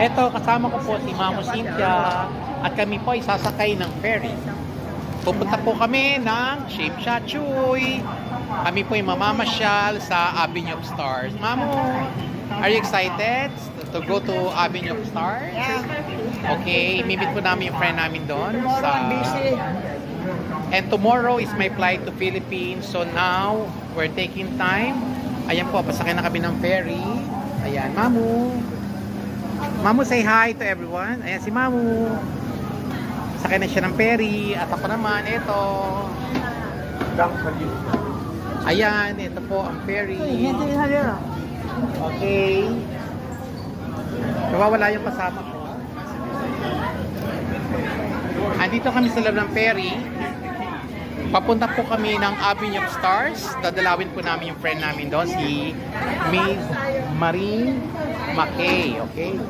Eto, kasama ko po si Mamo Cynthia at kami po ay sasakay ng ferry. Pupunta po kami ng Shame Cha Chuy. Kami po ay mamamasyal sa Avenue of Stars. Mamo, are you excited to go to Avenue of Stars? Okay, imimit po namin yung friend namin doon. And tomorrow is my flight to Philippines. So now, we're taking time. Ayan po, pasakay na kami ng ferry. Ayan, Mamu. Mamu, say hi to everyone. Ayan si Mamu. Sakay na siya ng ferry. At ako naman, ito. Ayan, ito po ang ferry. Okay. Nawawala yung kasama ko. Andito kami sa loob ng ferry. Papunta po kami ng Avenue of Stars. Dadalawin po namin yung friend namin doon, si Miss Marie McKay. Okay?